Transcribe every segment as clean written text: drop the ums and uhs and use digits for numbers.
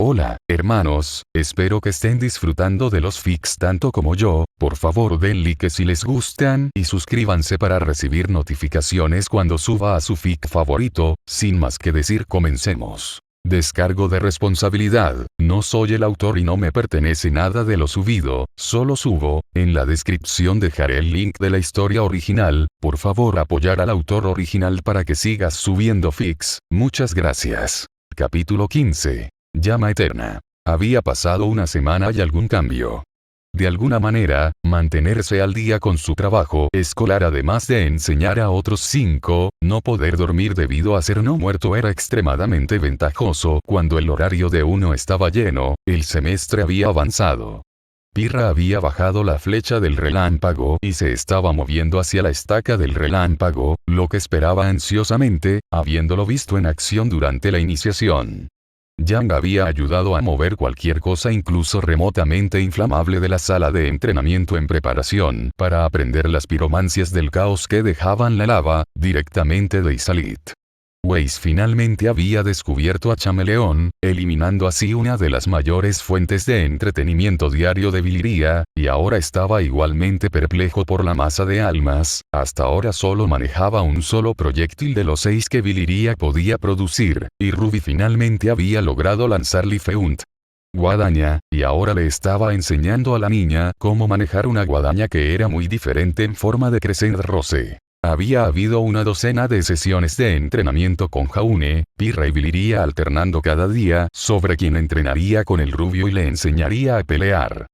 Hola, hermanos, espero que estén disfrutando de los fics tanto como yo. Por favor den like si les gustan y suscríbanse para recibir notificaciones cuando suba a su fic favorito. Sin más que decir, comencemos. Descargo de responsabilidad, no soy el autor y no me pertenece nada de lo subido, solo subo. En la descripción dejaré el link de la historia original. Por favor apoyar al autor original para que sigas subiendo fics. Muchas gracias. Capítulo 15. Llama eterna. Había pasado una semana y algún cambio. De alguna manera, mantenerse al día con su trabajo escolar además de enseñar a otros 5, no poder dormir debido a ser no muerto era extremadamente ventajoso cuando el horario de uno estaba lleno, el semestre había avanzado. Pirra había bajado la flecha del relámpago y se estaba moviendo hacia la estaca del relámpago, lo que esperaba ansiosamente, habiéndolo visto en acción durante la iniciación. Yang había ayudado a mover cualquier cosa incluso remotamente inflamable de la sala de entrenamiento en preparación para aprender las piromancias del caos que dejaban la lava, directamente de Izalit. Weiss finalmente había descubierto a Chameleón, eliminando así una de las mayores fuentes de entretenimiento diario de Viliria, y ahora estaba igualmente perplejo por la masa de almas. Hasta ahora solo manejaba un solo proyectil de los 6 que Viliria podía producir, y Ruby finalmente había logrado lanzar Lifeunt. Guadaña, y ahora le estaba enseñando a la niña cómo manejar una guadaña que era muy diferente en forma de Crescent Rose. Había habido una docena de sesiones de entrenamiento con Jaune, Pirra y Viliria alternando cada día sobre quién entrenaría con el rubio y le enseñaría a pelear.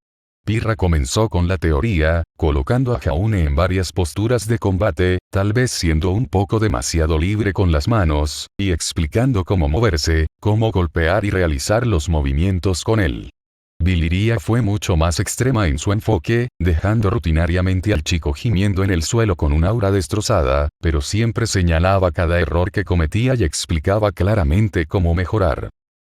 Pirra comenzó con la teoría, colocando a Jaune en varias posturas de combate, tal vez siendo un poco demasiado libre con las manos, y explicando cómo moverse, cómo golpear y realizar los movimientos con él. Viliria fue mucho más extrema en su enfoque, dejando rutinariamente al chico gimiendo en el suelo con un aura destrozada, pero siempre señalaba cada error que cometía y explicaba claramente cómo mejorar.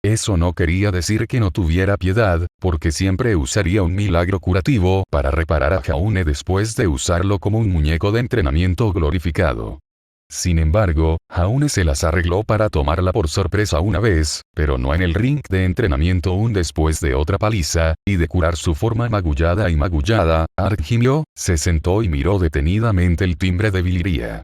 Eso no quería decir que no tuviera piedad, porque siempre usaría un milagro curativo para reparar a Jaune después de usarlo como un muñeco de entrenamiento glorificado. Sin embargo, Jaune se las arregló para tomarla por sorpresa una vez, pero no en el ring de entrenamiento después de otra paliza, y de curar su forma magullada, Ark gimió, se sentó y miró detenidamente el timbre de Viliria.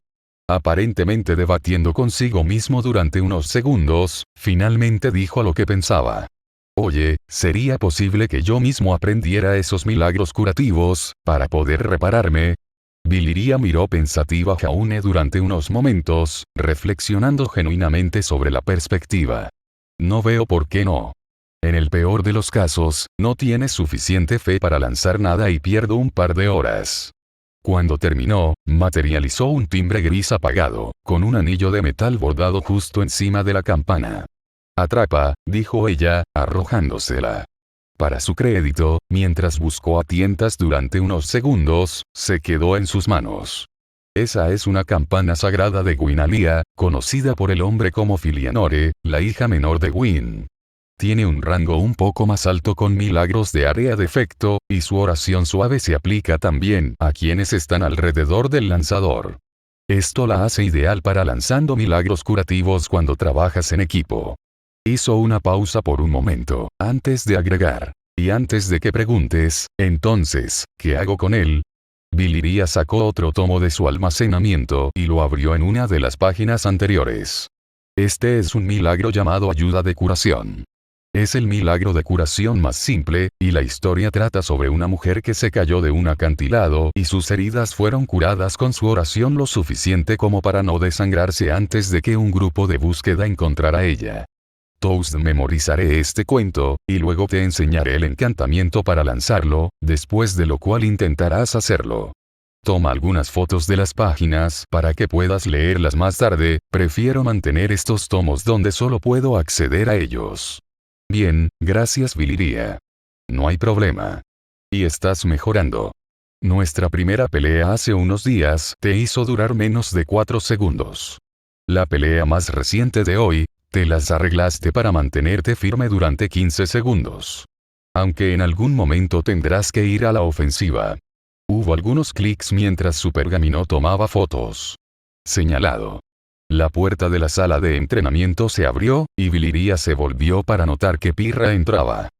Aparentemente debatiendo consigo mismo durante unos segundos, finalmente dijo lo que pensaba. Oye, ¿sería posible que yo mismo aprendiera esos milagros curativos, para poder repararme? Viliria miró pensativa a Jaune durante unos momentos, reflexionando genuinamente sobre la perspectiva. No veo por qué no. En el peor de los casos, no tienes suficiente fe para lanzar nada y pierdo un par de horas. Cuando terminó, materializó un timbre gris apagado, con un anillo de metal bordado justo encima de la campana. Atrapa, dijo ella, arrojándosela. Para su crédito, mientras buscó a tientas durante unos segundos, se quedó en sus manos. Esa es una campana sagrada de Gwinalia, conocida por el hombre como Filianore, la hija menor de Gwyn. Tiene un rango un poco más alto con milagros de área de efecto, y su oración suave se aplica también a quienes están alrededor del lanzador. Esto la hace ideal para lanzando milagros curativos cuando trabajas en equipo. Hizo una pausa por un momento, antes de agregar. Y antes de que preguntes, entonces, ¿qué hago con él? Viliria sacó otro tomo de su almacenamiento y lo abrió en una de las páginas anteriores. Este es un milagro llamado ayuda de curación. Es el milagro de curación más simple, y la historia trata sobre una mujer que se cayó de un acantilado y sus heridas fueron curadas con su oración lo suficiente como para no desangrarse antes de que un grupo de búsqueda encontrara a ella. Toast memorizaré este cuento, y luego te enseñaré el encantamiento para lanzarlo, después de lo cual intentarás hacerlo. Toma algunas fotos de las páginas para que puedas leerlas más tarde, prefiero mantener estos tomos donde solo puedo acceder a ellos. Bien, gracias Viliria. No hay problema. Y estás mejorando. Nuestra primera pelea hace unos días te hizo durar menos de 4 segundos. La pelea más reciente de hoy, te las arreglaste para mantenerte firme durante 15 segundos. Aunque en algún momento tendrás que ir a la ofensiva. Hubo algunos clics mientras su pergamino tomaba fotos. Señalado. La puerta de la sala de entrenamiento se abrió, y Viliria se volvió para notar que Pirra entraba.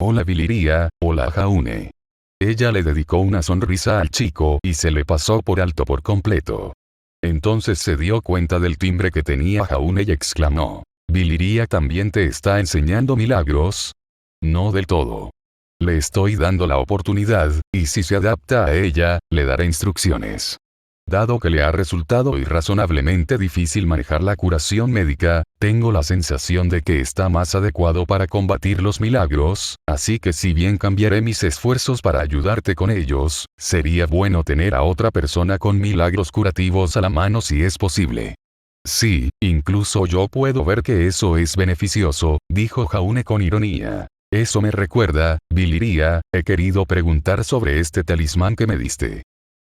Hola Viliria, hola Jaune. Ella le dedicó una sonrisa al chico y se le pasó por alto por completo. Entonces se dio cuenta del timbre que tenía Jaune y exclamó. ¿Viliria también te está enseñando milagros? No del todo. Le estoy dando la oportunidad, y si se adapta a ella, le daré instrucciones. Dado que le ha resultado irrazonablemente difícil manejar la curación médica, tengo la sensación de que está más adecuado para combatir los milagros, así que si bien cambiaré mis esfuerzos para ayudarte con ellos, sería bueno tener a otra persona con milagros curativos a la mano si es posible. Sí, incluso yo puedo ver que eso es beneficioso, dijo Jaune con ironía. Eso me recuerda, Viliria, he querido preguntar sobre este talismán que me diste.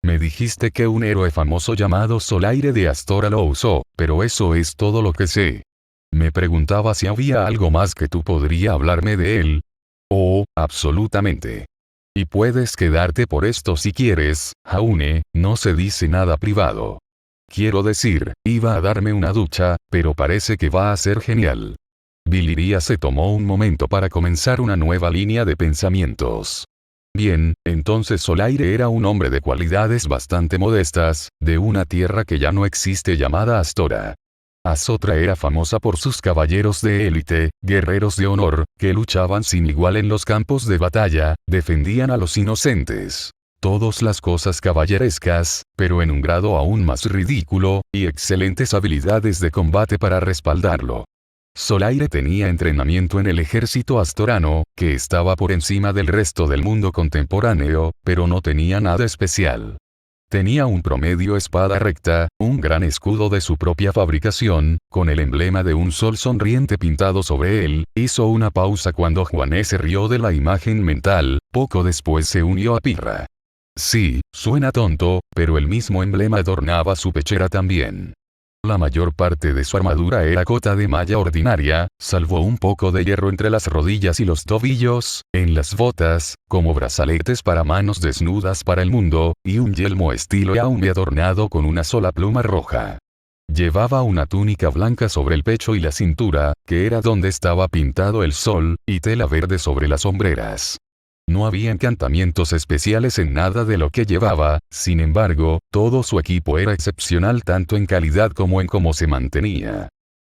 Me dijiste que un héroe famoso llamado Solaire de Astora lo usó, pero eso es todo lo que sé. Me preguntaba si había algo más que tú podría hablarme de él. Oh, absolutamente. Y puedes quedarte por esto si quieres, Jaune, no se dice nada privado. Quiero decir, iba a darme una ducha, pero parece que va a ser genial. Viliria se tomó un momento para comenzar una nueva línea de pensamientos. Bien, entonces Solaire era un hombre de cualidades bastante modestas, de una tierra que ya no existe llamada Astora. Azotra era famosa por sus caballeros de élite, guerreros de honor, que luchaban sin igual en los campos de batalla, defendían a los inocentes. Todas las cosas caballerescas, pero en un grado aún más ridículo, y excelentes habilidades de combate para respaldarlo. Solaire tenía entrenamiento en el ejército astorano, que estaba por encima del resto del mundo contemporáneo, pero no tenía nada especial. Tenía un promedio espada recta, un gran escudo de su propia fabricación, con el emblema de un sol sonriente pintado sobre él. Hizo una pausa cuando Juané se rió de la imagen mental, poco después se unió a Pirra. Sí, suena tonto, pero el mismo emblema adornaba su pechera también. La mayor parte de su armadura era cota de malla ordinaria, salvo un poco de hierro entre las rodillas y los tobillos, en las botas, como brazaletes para manos desnudas para el mundo, y un yelmo estilo Yaume adornado con una sola pluma roja. Llevaba una túnica blanca sobre el pecho y la cintura, que era donde estaba pintado el sol, y tela verde sobre las hombreras. No había encantamientos especiales en nada de lo que llevaba, sin embargo, todo su equipo era excepcional tanto en calidad como en cómo se mantenía.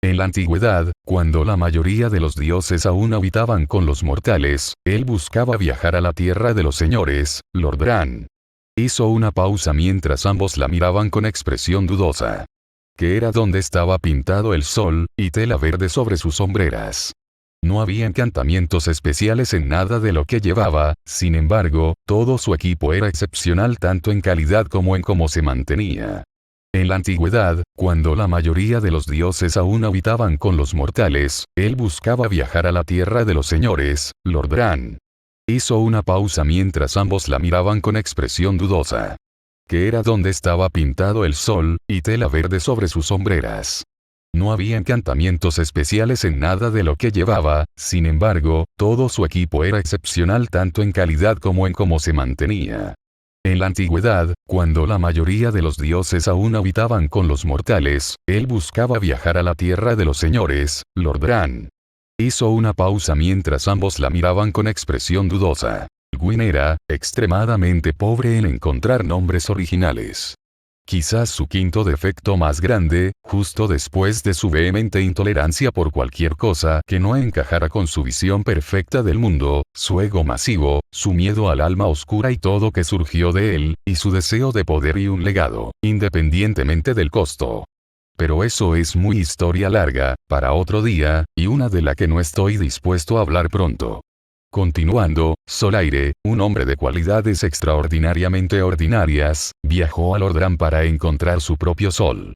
En la antigüedad, cuando la mayoría de los dioses aún habitaban con los mortales, él buscaba viajar a la tierra de los señores, Lordran. Hizo una pausa mientras ambos la miraban con expresión dudosa. Que era donde estaba pintado el sol, y tela verde sobre sus sombreras. No había encantamientos especiales en nada de lo que llevaba, sin embargo, todo su equipo era excepcional tanto en calidad como en cómo se mantenía. En la antigüedad, cuando la mayoría de los dioses aún habitaban con los mortales, él buscaba viajar a la tierra de los señores, Lordran. Hizo una pausa mientras ambos la miraban con expresión dudosa. Que era donde estaba pintado el sol, y tela verde sobre sus sombreras. No había encantamientos especiales en nada de lo que llevaba, sin embargo, todo su equipo era excepcional tanto en calidad como en cómo se mantenía. En la antigüedad, cuando la mayoría de los dioses aún habitaban con los mortales, él buscaba viajar a la tierra de los señores, Lordran. Hizo una pausa mientras ambos la miraban con expresión dudosa. Gwyn era, extremadamente pobre en encontrar nombres originales. Quizás su quinto defecto más grande, justo después de su vehemente intolerancia por cualquier cosa que no encajara con su visión perfecta del mundo, su ego masivo, su miedo al alma oscura y todo que surgió de él, y su deseo de poder y un legado, independientemente del costo. Pero eso es muy historia larga, para otro día, y una de la que no estoy dispuesto a hablar pronto. Continuando, Solaire, un hombre de cualidades extraordinariamente ordinarias, viajó a Lordran para encontrar su propio sol.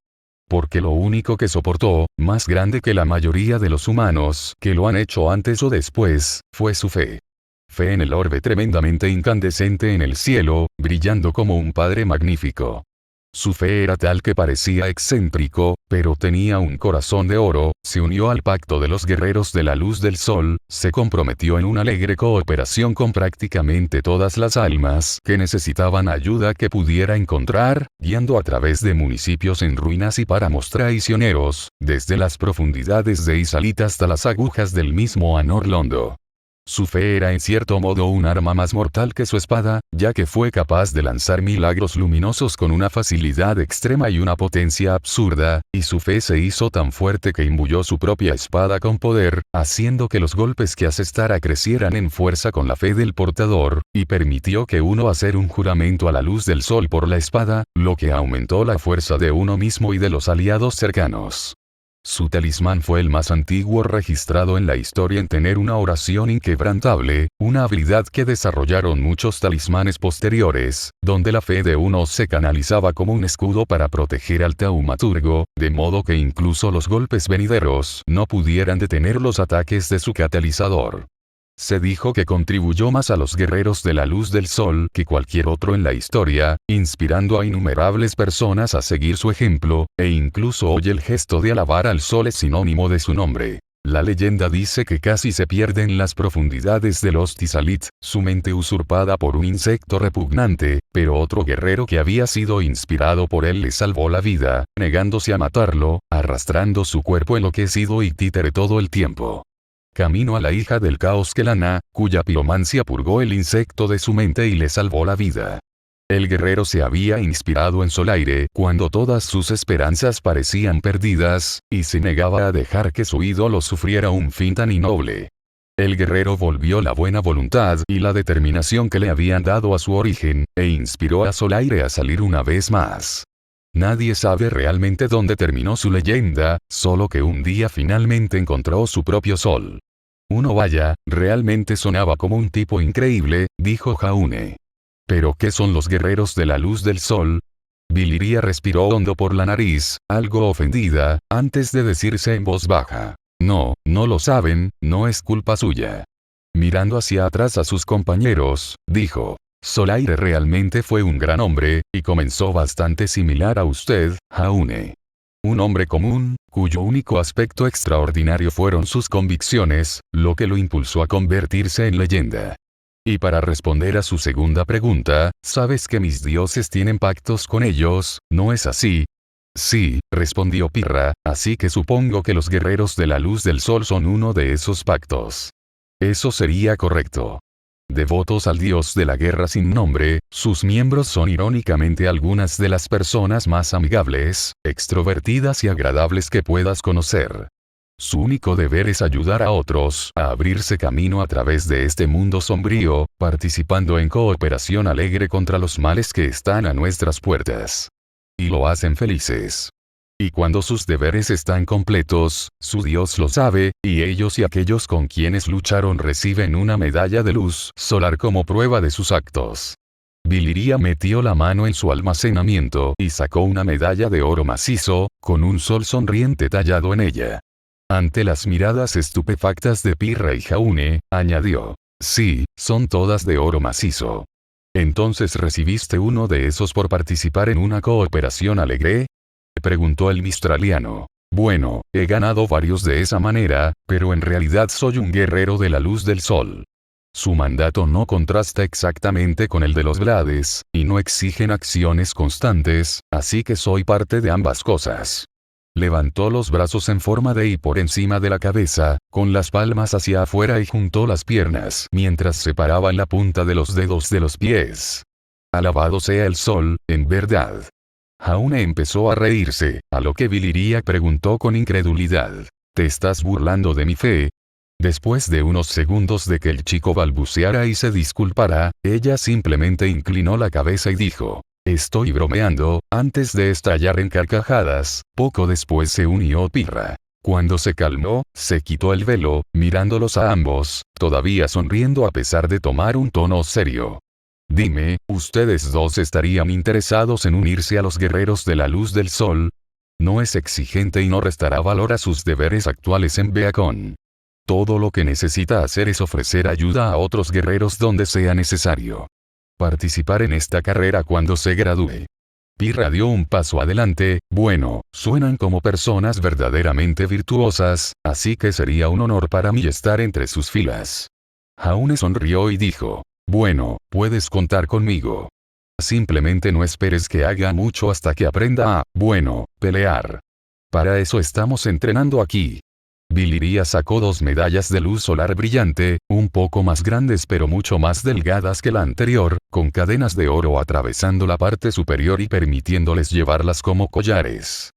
Porque lo único que soportó, más grande que la mayoría de los humanos que lo han hecho antes o después, fue su fe. Fe en el orbe tremendamente incandescente en el cielo, brillando como un padre magnífico. Su fe era tal que parecía excéntrico, pero tenía un corazón de oro, se unió al pacto de los guerreros de la luz del sol, se comprometió en una alegre cooperación con prácticamente todas las almas que necesitaban ayuda que pudiera encontrar, guiando a través de municipios en ruinas y páramos traicioneros, desde las profundidades de Izalit hasta las agujas del mismo Anor Londo. Su fe era en cierto modo un arma más mortal que su espada, ya que fue capaz de lanzar milagros luminosos con una facilidad extrema y una potencia absurda, y su fe se hizo tan fuerte que imbuyó su propia espada con poder, haciendo que los golpes que asestara crecieran en fuerza con la fe del portador, y permitió que uno hacer un juramento a la luz del sol por la espada, lo que aumentó la fuerza de uno mismo y de los aliados cercanos. Su talismán fue el más antiguo registrado en la historia en tener una oración inquebrantable, una habilidad que desarrollaron muchos talismanes posteriores, donde la fe de uno se canalizaba como un escudo para proteger al taumaturgo, de modo que incluso los golpes venideros no pudieran detener los ataques de su catalizador. Se dijo que contribuyó más a los guerreros de la luz del sol que cualquier otro en la historia, inspirando a innumerables personas a seguir su ejemplo, e incluso hoy el gesto de alabar al sol es sinónimo de su nombre. La leyenda dice que casi se pierde en las profundidades de los Izalit, su mente usurpada por un insecto repugnante, pero otro guerrero que había sido inspirado por él le salvó la vida, negándose a matarlo, arrastrando su cuerpo enloquecido y títere todo el tiempo. Camino a la hija del caos Kelana, cuya piromancia purgó el insecto de su mente y le salvó la vida. El guerrero se había inspirado en Solaire cuando todas sus esperanzas parecían perdidas, y se negaba a dejar que su ídolo sufriera un fin tan innoble. El guerrero volvió la buena voluntad y la determinación que le habían dado a su origen, e inspiró a Solaire a salir una vez más. Nadie sabe realmente dónde terminó su leyenda, solo que un día finalmente encontró su propio sol. Uno vaya, realmente sonaba como un tipo increíble, dijo Jaune. ¿Pero qué son los guerreros de la luz del sol? Biliria respiró hondo por la nariz, algo ofendida, antes de decirse en voz baja. No, no lo saben, no es culpa suya. Mirando hacia atrás a sus compañeros, dijo. Solaire realmente fue un gran hombre, y comenzó bastante similar a usted, Jaune. Un hombre común, cuyo único aspecto extraordinario fueron sus convicciones, lo que lo impulsó a convertirse en leyenda. Y para responder a su segunda pregunta, ¿sabes que mis dioses tienen pactos con ellos, no es así? Sí, respondió Pirra, así que supongo que los guerreros de la luz del sol son uno de esos pactos. Eso sería correcto. Devotos al dios de la guerra sin nombre, sus miembros son irónicamente algunas de las personas más amigables, extrovertidas y agradables que puedas conocer. Su único deber es ayudar a otros a abrirse camino a través de este mundo sombrío, participando en cooperación alegre contra los males que están a nuestras puertas. Y lo hacen felices. Y cuando sus deberes están completos, su Dios lo sabe, y ellos y aquellos con quienes lucharon reciben una medalla de luz solar como prueba de sus actos. Biliria metió la mano en su almacenamiento y sacó una medalla de oro macizo, con un sol sonriente tallado en ella. Ante las miradas estupefactas de Pirra y Jaune, añadió. Sí, son todas de oro macizo. ¿Entonces recibiste uno de esos por participar en una cooperación alegre? Preguntó el mistraliano. Bueno, he ganado varios de esa manera, pero en realidad soy un guerrero de la luz del sol. Su mandato no contrasta exactamente con el de los Vlades, y no exigen acciones constantes, así que soy parte de ambas cosas. Levantó los brazos en forma de I por encima de la cabeza, con las palmas hacia afuera y juntó las piernas mientras separaban la punta de los dedos de los pies. Alabado sea el sol, en verdad. Jaune empezó a reírse, a lo que Biliria preguntó con incredulidad. ¿Te estás burlando de mi fe? Después de unos segundos de que el chico balbuceara y se disculpara, ella simplemente inclinó la cabeza y dijo. Estoy bromeando, antes de estallar en carcajadas. Poco después se unió Pirra. Cuando se calmó, se quitó el velo, mirándolos a ambos, todavía sonriendo a pesar de tomar un tono serio. Dime, ¿ustedes dos estarían interesados en unirse a los guerreros de la luz del sol? No es exigente y no restará valor a sus deberes actuales en Beacon. Todo lo que necesita hacer es ofrecer ayuda a otros guerreros donde sea necesario. Participar en esta carrera cuando se gradúe. Pirra dio un paso adelante. Bueno, suenan como personas verdaderamente virtuosas, así que sería un honor para mí estar entre sus filas. Jaune sonrió y dijo, bueno, puedes contar conmigo. Simplemente no esperes que haga mucho hasta que aprenda a, bueno, pelear. Para eso estamos entrenando aquí. Biliria sacó 2 medallas de luz solar brillante, un poco más grandes pero mucho más delgadas que la anterior, con cadenas de oro atravesando la parte superior y permitiéndoles llevarlas como collares.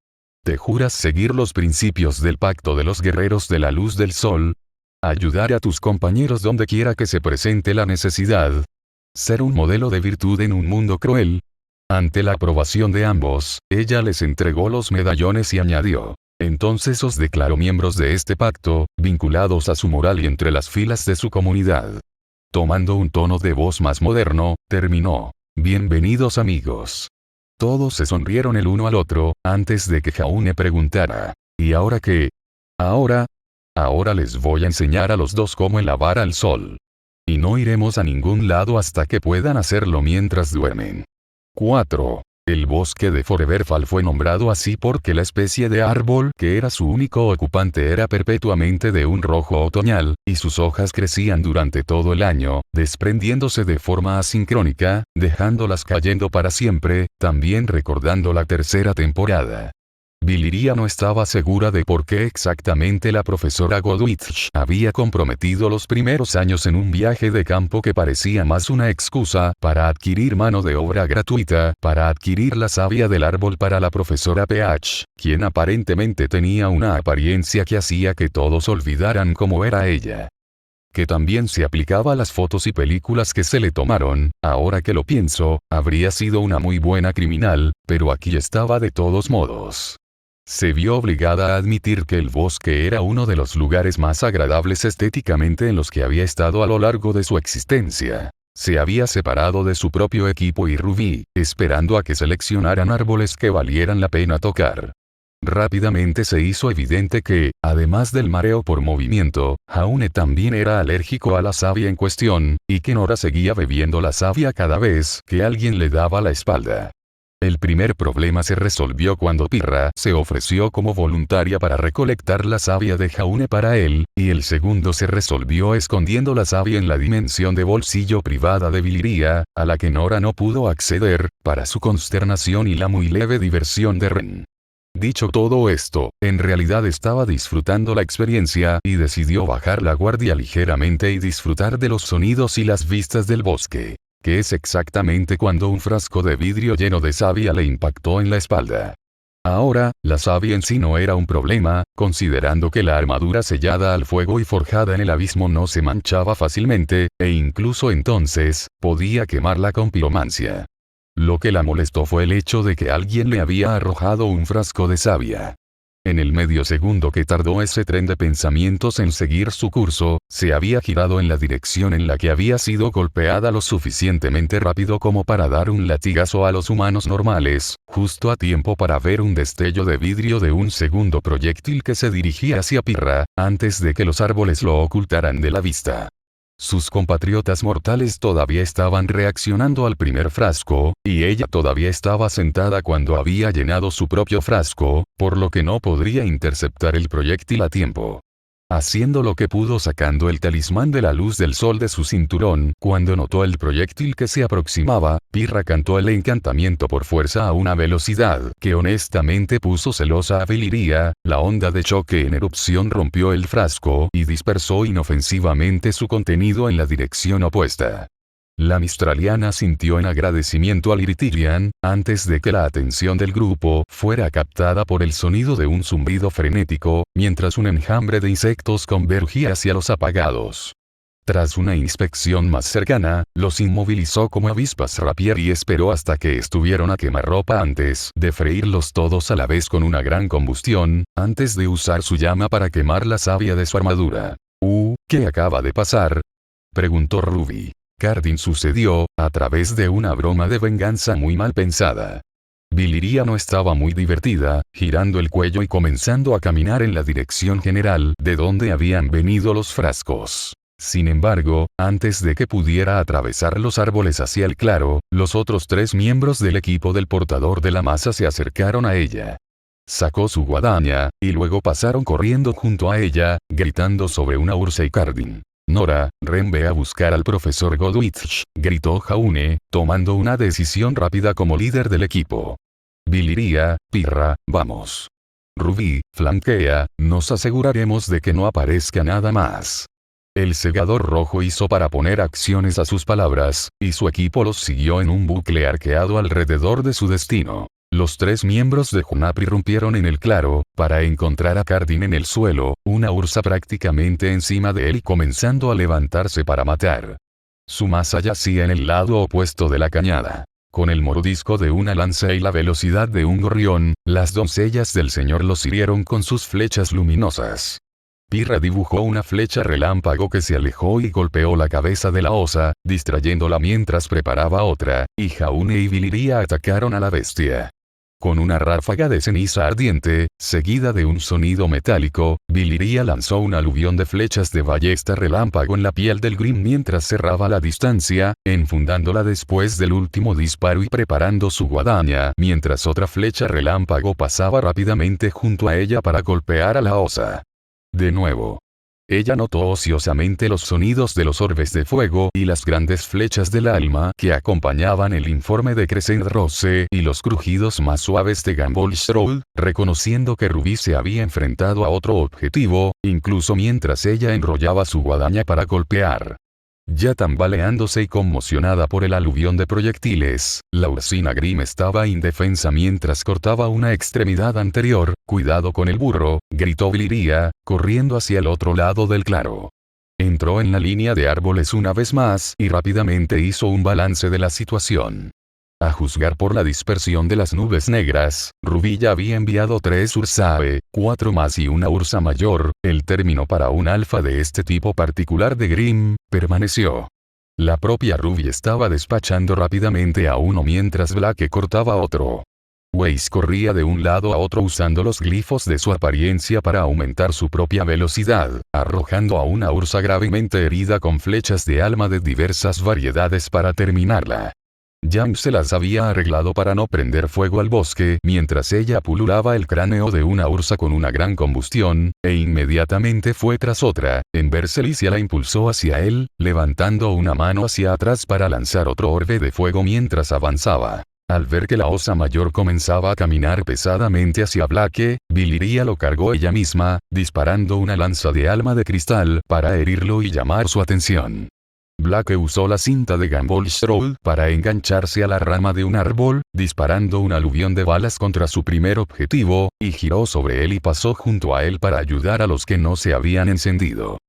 ¿Te juras seguir los principios del pacto de los guerreros de la luz del sol? Ayudar a tus compañeros donde quiera que se presente la necesidad. Ser un modelo de virtud en un mundo cruel. Ante la aprobación de ambos, ella les entregó los medallones y añadió. Entonces os declaro miembros de este pacto, vinculados a su moral y entre las filas de su comunidad. Tomando un tono de voz más moderno, terminó. Bienvenidos amigos. Todos se sonrieron el uno al otro, antes de que Jaune preguntara. ¿Y ahora qué? Ahora les voy a enseñar a los dos cómo elevar al sol. Y no iremos a ningún lado hasta que puedan hacerlo mientras duermen. 4. El bosque de Foreverfall fue nombrado así porque la especie de árbol que era su único ocupante era perpetuamente de un rojo otoñal, y sus hojas crecían durante todo el año, desprendiéndose de forma asincrónica, dejándolas cayendo para siempre, también recordando la tercera temporada. Biliria no estaba segura de por qué exactamente la profesora Godwitch había comprometido los primeros años en un viaje de campo que parecía más una excusa para adquirir mano de obra gratuita, para adquirir la savia del árbol para la profesora Peach, quien aparentemente tenía una apariencia que hacía que todos olvidaran cómo era ella. Que también se aplicaba a las fotos y películas que se le tomaron, ahora que lo pienso, habría sido una muy buena criminal, pero aquí estaba de todos modos. Se vio obligada a admitir que el bosque era uno de los lugares más agradables estéticamente en los que había estado a lo largo de su existencia. Se había separado de su propio equipo y Ruby, esperando a que seleccionaran árboles que valieran la pena tocar. Rápidamente se hizo evidente que, además del mareo por movimiento, Jaune también era alérgico a la savia en cuestión, y que Nora seguía bebiendo la savia cada vez que alguien le daba la espalda. El primer problema se resolvió cuando Pirra se ofreció como voluntaria para recolectar la savia de Jaune para él, y el segundo se resolvió escondiendo la savia en la dimensión de bolsillo privada de Biliria, a la que Nora no pudo acceder, para su consternación y la muy leve diversión de Ren. Dicho todo esto, en realidad estaba disfrutando la experiencia y decidió bajar la guardia ligeramente y disfrutar de los sonidos y las vistas del bosque. Que es exactamente cuando un frasco de vidrio lleno de savia le impactó en la espalda. Ahora, la savia en sí no era un problema, considerando que la armadura sellada al fuego y forjada en el abismo no se manchaba fácilmente, e incluso entonces, podía quemarla con piromancia. Lo que la molestó fue el hecho de que alguien le había arrojado un frasco de savia. En el medio segundo que tardó ese tren de pensamientos en seguir su curso, se había girado en la dirección en la que había sido golpeada lo suficientemente rápido como para dar un latigazo a los humanos normales, justo a tiempo para ver un destello de vidrio de un segundo proyectil que se dirigía hacia Pirra, antes de que los árboles lo ocultaran de la vista. Sus compatriotas mortales todavía estaban reaccionando al primer frasco, y ella todavía estaba sentada cuando había llenado su propio frasco, por lo que no podría interceptar el proyectil a tiempo. Haciendo lo que pudo sacando el talismán de la luz del sol de su cinturón, cuando notó el proyectil que se aproximaba, Pirra cantó el encantamiento por fuerza a una velocidad que honestamente puso celosa a Biliria. La onda de choque en erupción rompió el frasco y dispersó inofensivamente su contenido en la dirección opuesta. La Mistraliana sintió en agradecimiento al Iritirian, antes de que la atención del grupo fuera captada por el sonido de un zumbido frenético, mientras un enjambre de insectos convergía hacia los apagados. Tras una inspección más cercana, los inmovilizó como avispas rapier y esperó hasta que estuvieron a quemarropa antes de freírlos todos a la vez con una gran combustión, antes de usar su llama para quemar la savia de su armadura. ¿Qué acaba de pasar?, preguntó Ruby. Cardin sucedió, a través de una broma de venganza muy mal pensada. Biliria no estaba muy divertida, girando el cuello y comenzando a caminar en la dirección general de donde habían venido los frascos. Sin embargo, antes de que pudiera atravesar los árboles hacia el claro, los otros 3 miembros del equipo del portador de la masa se acercaron a ella. Sacó su guadaña, y luego pasaron corriendo junto a ella, gritando sobre una Ursa y Cardin. Nora, Ren, ve a buscar al profesor Godwitch, gritó Jaune, tomando una decisión rápida como líder del equipo. Viliria, Pirra, vamos. Rubí, flanquea, nos aseguraremos de que no aparezca nada más. El segador rojo hizo para poner acciones a sus palabras, y su equipo los siguió en un bucle arqueado alrededor de su destino. Los 3 miembros de Hunap irrumpieron en el claro, para encontrar a Cardin en el suelo, una ursa prácticamente encima de él y comenzando a levantarse para matar. Su masa yacía en el lado opuesto de la cañada. Con el mordisco de una lanza y la velocidad de un gorrión, las doncellas del señor los hirieron con sus flechas luminosas. Pirra dibujó una flecha relámpago que se alejó y golpeó la cabeza de la osa, distrayéndola mientras preparaba otra, y Jaune y Viliria atacaron a la bestia. Con una ráfaga de ceniza ardiente, seguida de un sonido metálico, Viliria lanzó un aluvión de flechas de ballesta relámpago en la piel del Grim mientras cerraba la distancia, enfundándola después del último disparo y preparando su guadaña, mientras otra flecha relámpago pasaba rápidamente junto a ella para golpear a la osa. De nuevo. Ella notó ociosamente los sonidos de los orbes de fuego y las grandes flechas del alma que acompañaban el informe de Crescent Rose y los crujidos más suaves de Gamble Stroll, reconociendo que Rubí se había enfrentado a otro objetivo, incluso mientras ella enrollaba su guadaña para golpear. Ya tambaleándose y conmocionada por el aluvión de proyectiles, la ursina Grim estaba indefensa mientras cortaba una extremidad anterior. «Cuidado con el burro», gritó Viliria, corriendo hacia el otro lado del claro. Entró en la línea de árboles una vez más y rápidamente hizo un balance de la situación. A juzgar por la dispersión de las nubes negras, Rubí ya había enviado 3 Ursae, 4 más y una Ursa mayor. El término para un alfa de este tipo particular de Grim permaneció. La propia Rubí estaba despachando rápidamente a uno mientras Blake cortaba a otro. Weiss corría de un lado a otro usando los glifos de su apariencia para aumentar su propia velocidad, arrojando a una Ursa gravemente herida con flechas de alma de diversas variedades para terminarla. Yang se las había arreglado para no prender fuego al bosque mientras ella pululaba el cráneo de una ursa con una gran combustión, e inmediatamente fue tras otra. Enver Celicia la impulsó hacia él, levantando una mano hacia atrás para lanzar otro orbe de fuego mientras avanzaba. Al ver que la osa mayor comenzaba a caminar pesadamente hacia Blake, Viliria lo cargó ella misma, disparando una lanza de alma de cristal para herirlo y llamar su atención. Blake usó la cinta de Gamble Stroll para engancharse a la rama de un árbol, disparando un aluvión de balas contra su primer objetivo, y giró sobre él y pasó junto a él para ayudar a los que no se habían encendido.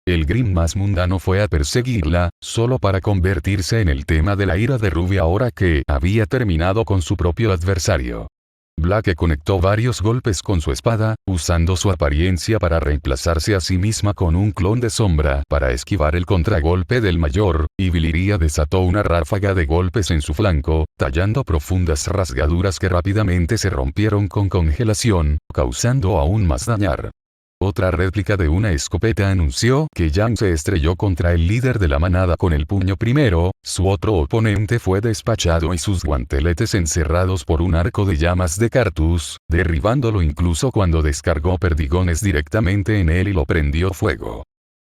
El Grim más mundano fue a perseguirla, solo para convertirse en el tema de la ira de Ruby ahora que había terminado con su propio adversario. Blake conectó varios golpes con su espada, usando su apariencia para reemplazarse a sí misma con un clon de sombra para esquivar el contragolpe del mayor, y Viliria desató una ráfaga de golpes en su flanco, tallando profundas rasgaduras que rápidamente se rompieron con congelación, causando aún más dañar. Otra réplica de una escopeta anunció que Yang se estrelló contra el líder de la manada con el puño primero, su otro oponente fue despachado y sus guanteletes encerrados por un arco de llamas de Cartus, derribándolo incluso cuando descargó perdigones directamente en él y lo prendió fuego.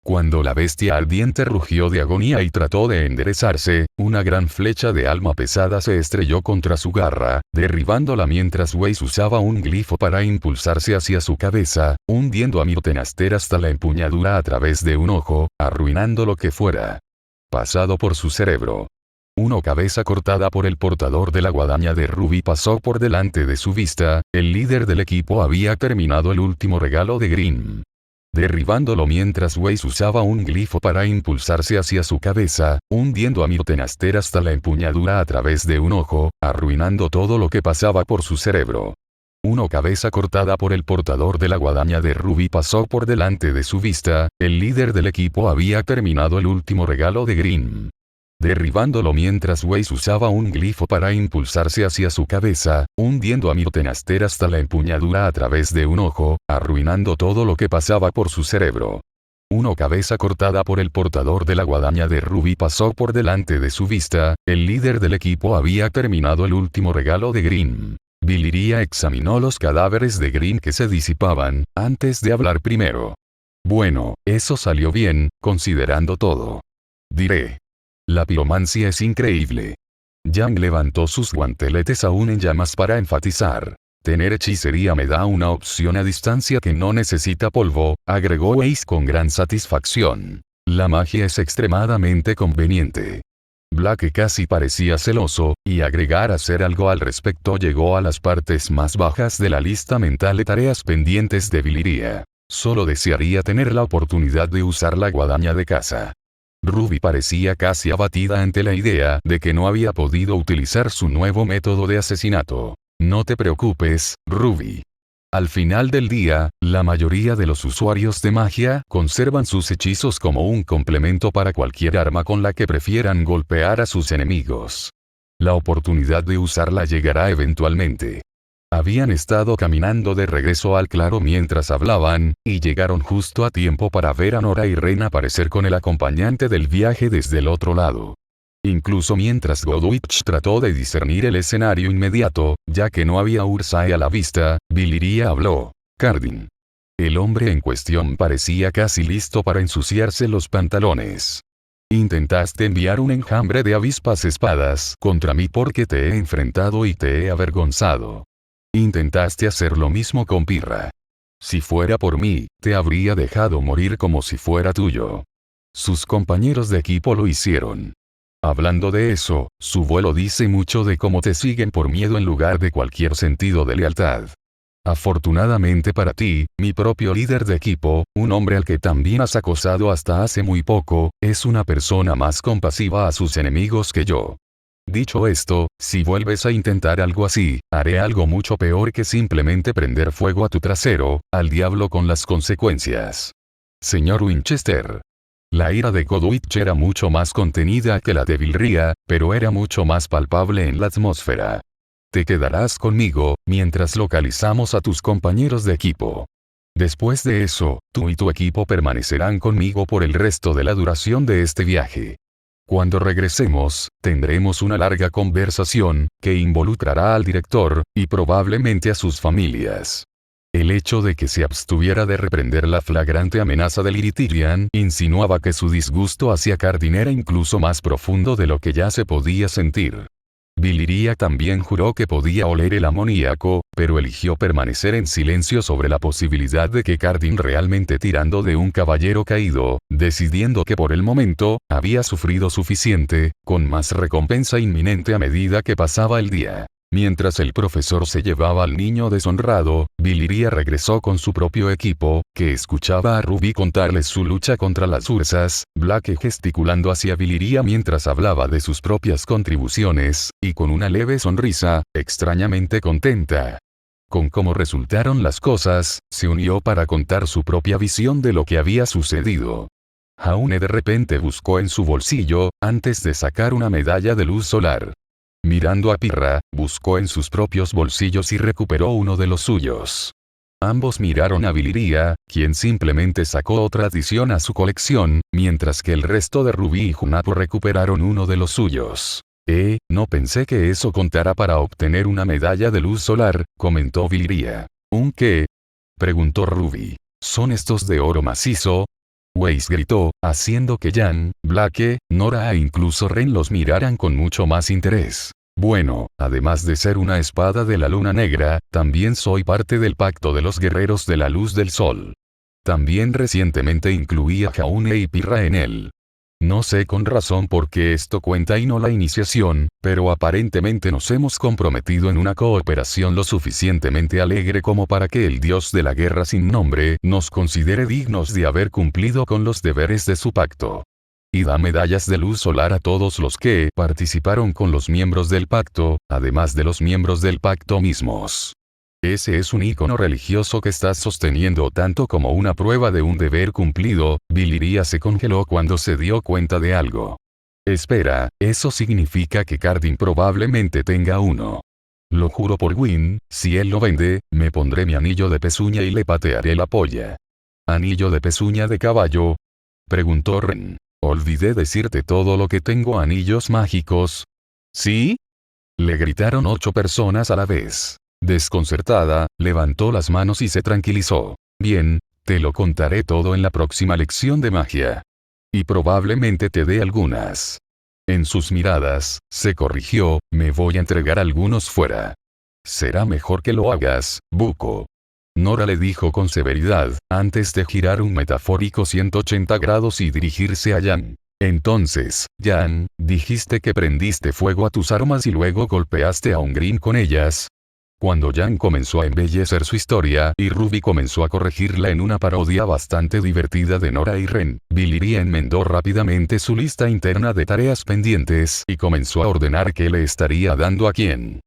Cuando la bestia ardiente rugió de agonía y trató de enderezarse, una gran flecha de alma pesada se estrelló contra su garra, derribándola mientras Weiss usaba un glifo para impulsarse hacia su cabeza, hundiendo a Myrtenaster hasta la empuñadura a través de un ojo, arruinando lo que fuera pasado por su cerebro. Una cabeza cortada por el portador de la guadaña de Ruby pasó por delante de su vista. El líder del equipo había terminado el último regalo de Grim, derribándolo mientras Weiss usaba un glifo para impulsarse hacia su cabeza, hundiendo a Myrtenaster hasta la empuñadura a través de un ojo, arruinando todo lo que pasaba por su cerebro. Una cabeza cortada por el portador de la guadaña de Ruby pasó por delante de su vista. El líder del equipo había terminado el último regalo de Grim, derribándolo mientras Weiss usaba un glifo para impulsarse hacia su cabeza, hundiendo a Myrtenaster hasta la empuñadura a través de un ojo, arruinando todo lo que pasaba por su cerebro. Una cabeza cortada por el portador de la guadaña de Ruby pasó por delante de su vista. El líder del equipo había terminado el último regalo de Green. Viliria examinó los cadáveres de Green que se disipaban, antes de hablar primero. Bueno, eso salió bien, considerando todo. Diré. La piromancia es increíble. Yang levantó sus guanteletes aún en llamas para enfatizar. Tener hechicería me da una opción a distancia que no necesita polvo, agregó Weiss con gran satisfacción. La magia es extremadamente conveniente. Black casi parecía celoso, y agregar hacer algo al respecto llegó a las partes más bajas de la lista mental de tareas pendientes de Viliria. Solo desearía tener la oportunidad de usar la guadaña de caza. Ruby parecía casi abatida ante la idea de que no había podido utilizar su nuevo método de asesinato. No te preocupes, Ruby. Al final del día, la mayoría de los usuarios de magia conservan sus hechizos como un complemento para cualquier arma con la que prefieran golpear a sus enemigos. La oportunidad de usarla llegará eventualmente. Habían estado caminando de regreso al claro mientras hablaban, y llegaron justo a tiempo para ver a Nora y Ren aparecer con el acompañante del viaje desde el otro lado. Incluso mientras Godwich trató de discernir el escenario inmediato, ya que no había Ursae a la vista, Viliria habló. Cardin. El hombre en cuestión parecía casi listo para ensuciarse los pantalones. Intentaste enviar un enjambre de avispas espadas contra mí porque te he enfrentado y te he avergonzado. Intentaste hacer lo mismo con Pirra. Si fuera por mí, te habría dejado morir como si fuera tuyo. Sus compañeros de equipo lo hicieron. Hablando de eso, su vuelo dice mucho de cómo te siguen por miedo en lugar de cualquier sentido de lealtad. Afortunadamente para ti, mi propio líder de equipo, un hombre al que también has acosado hasta hace muy poco, es una persona más compasiva a sus enemigos que yo. Dicho esto, si vuelves a intentar algo así, haré algo mucho peor que simplemente prender fuego a tu trasero, al diablo con las consecuencias. Señor Winchester. La ira de Godwich era mucho más contenida que la de Viliria, pero era mucho más palpable en la atmósfera. Te quedarás conmigo, mientras localizamos a tus compañeros de equipo. Después de eso, tú y tu equipo permanecerán conmigo por el resto de la duración de este viaje. Cuando regresemos, tendremos una larga conversación, que involucrará al director, y probablemente a sus familias. El hecho de que se abstuviera de reprender la flagrante amenaza del Iritirian insinuaba que su disgusto hacia Cardin era incluso más profundo de lo que ya se podía sentir. Viliria también juró que podía oler el amoníaco, pero eligió permanecer en silencio sobre la posibilidad de que Cardin realmente tirando de un caballero caído, decidiendo que por el momento, había sufrido suficiente, con más recompensa inminente a medida que pasaba el día. Mientras el profesor se llevaba al niño deshonrado, Viliria regresó con su propio equipo, que escuchaba a Ruby contarles su lucha contra las ursas, Black gesticulando hacia Viliria mientras hablaba de sus propias contribuciones, y con una leve sonrisa, extrañamente contenta. Con cómo resultaron las cosas, se unió para contar su propia visión de lo que había sucedido. Jaune de repente buscó en su bolsillo, antes de sacar una medalla de luz solar. Mirando a Pirra, buscó en sus propios bolsillos y recuperó uno de los suyos. Ambos miraron a Viliria, quien simplemente sacó otra adición a su colección, mientras que el resto de Ruby y Junapo recuperaron uno de los suyos. No pensé que eso contara para obtener una medalla de luz solar, comentó Viliria. ¿Un qué? Preguntó Ruby. ¿Son estos de oro macizo? Weiss gritó, haciendo que Jan, Blake, Nora e incluso Ren los miraran con mucho más interés. Bueno, además de ser una espada de la luna negra, también soy parte del pacto de los guerreros de la luz del sol. También recientemente incluí a Jaune y Pirra en él. No sé con razón por qué esto cuenta y no la iniciación, pero aparentemente nos hemos comprometido en una cooperación lo suficientemente alegre como para que el dios de la guerra sin nombre nos considere dignos de haber cumplido con los deberes de su pacto. Y da medallas de luz solar a todos los que participaron con los miembros del pacto, además de los miembros del pacto mismos. Ese es un icono religioso que estás sosteniendo tanto como una prueba de un deber cumplido. Viliria se congeló cuando se dio cuenta de algo. Espera, eso significa que Cardin probablemente tenga uno. Lo juro por Win, si él lo vende, me pondré mi anillo de pezuña y le patearé la polla. ¿Anillo de pezuña de caballo? Preguntó Ren. Olvidé decirte todo lo que tengo anillos mágicos. ¿Sí? Le gritaron 8 personas a la vez. Desconcertada, levantó las manos y se tranquilizó. Bien, te lo contaré todo en la próxima lección de magia. Y probablemente te dé algunas. En sus miradas, se corrigió, me voy a entregar algunos fuera. Será mejor que lo hagas, Buko. Nora le dijo con severidad, antes de girar un metafórico 180 grados y dirigirse a Jan. Entonces, Jan, dijiste que prendiste fuego a tus armas y luego golpeaste a un Green con ellas. Cuando Jan comenzó a embellecer su historia y Ruby comenzó a corregirla en una parodia bastante divertida de Nora y Ren, Billy enmendó rápidamente su lista interna de tareas pendientes y comenzó a ordenar qué le estaría dando a quién.